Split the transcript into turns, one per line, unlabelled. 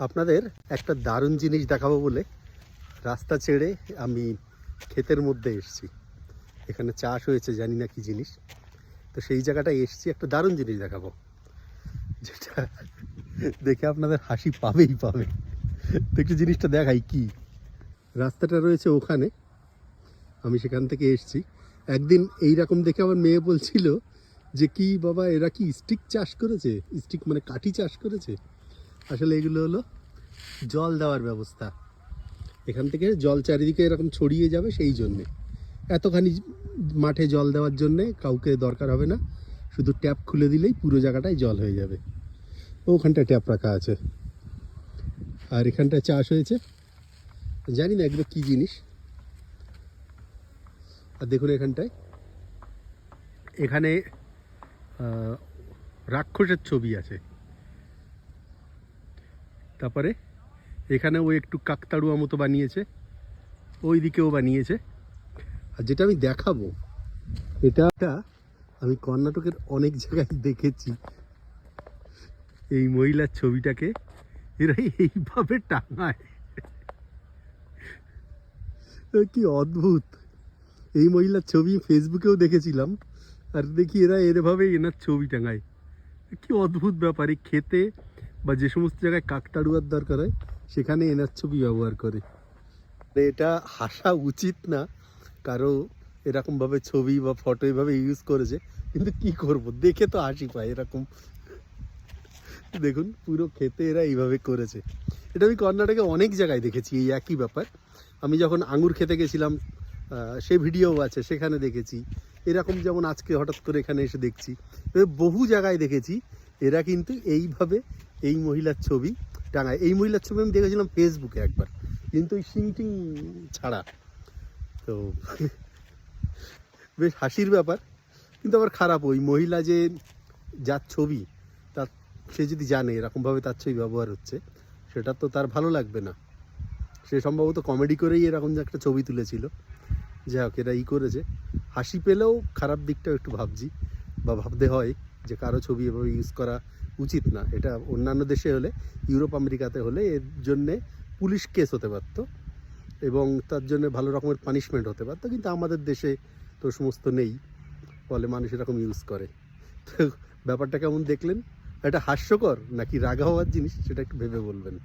আপনাদের একটা দারুণ জিনিস দেখাবো বলে রাস্তা ছেড়ে আমি ক্ষেতের মধ্যে এসেছি। এখানে চাষ হয়েছে, জানি না কি জিনিস, তো সেই জায়গাটায় এসেছি। একটা দারুণ জিনিস দেখাবো, যেটা দেখে আপনাদের হাসি পাবেই পাবে। তো একটু জিনিসটা দেখাই। কি রাস্তাটা রয়েছে ওখানে, আমি সেখান থেকে এসেছি। একদিন এই রকম দেখে আমার মেয়ে বলছিল যে কি বাবা, এরা কি স্টিক চাষ করেছে, স্টিক মানে কাঠি চাষ করেছে। আসলে এগুলো হলো জল দেওয়ার ব্যবস্থা। এখান থেকে জল চারিদিকে এরকম ছড়িয়ে যাবে, সেই জন্যে এতখানি মাঠে জল দেওয়ার জন্যে কাউকে দরকার হবে না, শুধু ট্যাপ খুলে দিলেই পুরো জায়গাটায় জল হয়ে যাবে। ওখানটায় ট্যাপ রাখা আছে, আর এখানটায় চাষ হয়েছে। জানি না এগুলো কী জিনিস। আর দেখুন এখানে রাক্ষসের ছবি আছে। তারপরে এখানে ও একটু কাকতাড়ুয়া মতো বানিয়েছে, ওই দিকেও বানিয়েছে। আর যেটা আমি দেখাবো, এটা আমি কর্ণাটকের অনেক জায়গায় দেখেছি। এই মহিলার ছবিটাকে এরা এইভাবে টাঙায়, কি অদ্ভুত। এই মহিলার ছবি ফেসবুকেও দেখেছিলাম, আর দেখি এরা এরভাবে এনার ছবি টাঙায়। কি অদ্ভুত ব্যাপার। এই খেতে বা যে সমস্ত জায়গায় কাকতাড়ুয়ার দরকার হয় সেখানে এনার ছবি ব্যবহার করে। এটা হাসা উচিত না কারো, এরকমভাবে ছবি বা ফটো এভাবে ইউজ করেছে, কিন্তু কি করব, দেখে তো হাসি পায় এরকম। দেখুন পুরো খেতে এরা এইভাবে করেছে। এটা আমি কর্ণাটকে অনেক জায়গায় দেখেছি এই একই ব্যাপার। আমি যখন আঙুর খেতে গেছিলাম, সে ভিডিও আছে, সেখানে দেখেছি এরকম। যেমন আজকে হঠাৎ করে এখানে এসে দেখছি, বহু জায়গায় দেখেছি এরা কিন্তু এইভাবে এই মহিলার ছবি টাঙায়। এই মহিলার ছবি আমি দেখেছিলাম ফেসবুকে একবার, কিন্তু ওই সিংটিং ছাড়া। তো বেশ হাসির ব্যাপার, কিন্তু আবার খারাপ। ওই মহিলা যে যার ছবি, তার সে যদি জানে এরকমভাবে তার ছবি ব্যবহার হচ্ছে, সেটা তো তার ভালো লাগবে না। সে সম্ভবত কমেডি করেই এরকম যে একটা ছবি তুলেছিল। যাই হোক, এরা করেছে। হাসি পেলেও খারাপ দিকটাও একটু ভাবছি বা ভাবতে হয় যে কারো ছবি এভাবে ইউজ করা উচিত না। এটা অন্যান্য দেশে হলে, ইউরোপ আমেরিকাতে হলে এর জন্যে পুলিশ কেস হতে পারত এবং তার জন্য ভালো রকমের পানিশমেন্ট হতে পারতো, কিন্তু আমাদের দেশে তো সমস্ত নেই, ফলে মানুষ এরকম ইউজ করে। তো ব্যাপারটা কেমন দেখলেন? এটা হাস্যকর নাকি রাগা হওয়ার জিনিস, সেটা একটু ভেবে বলবেন।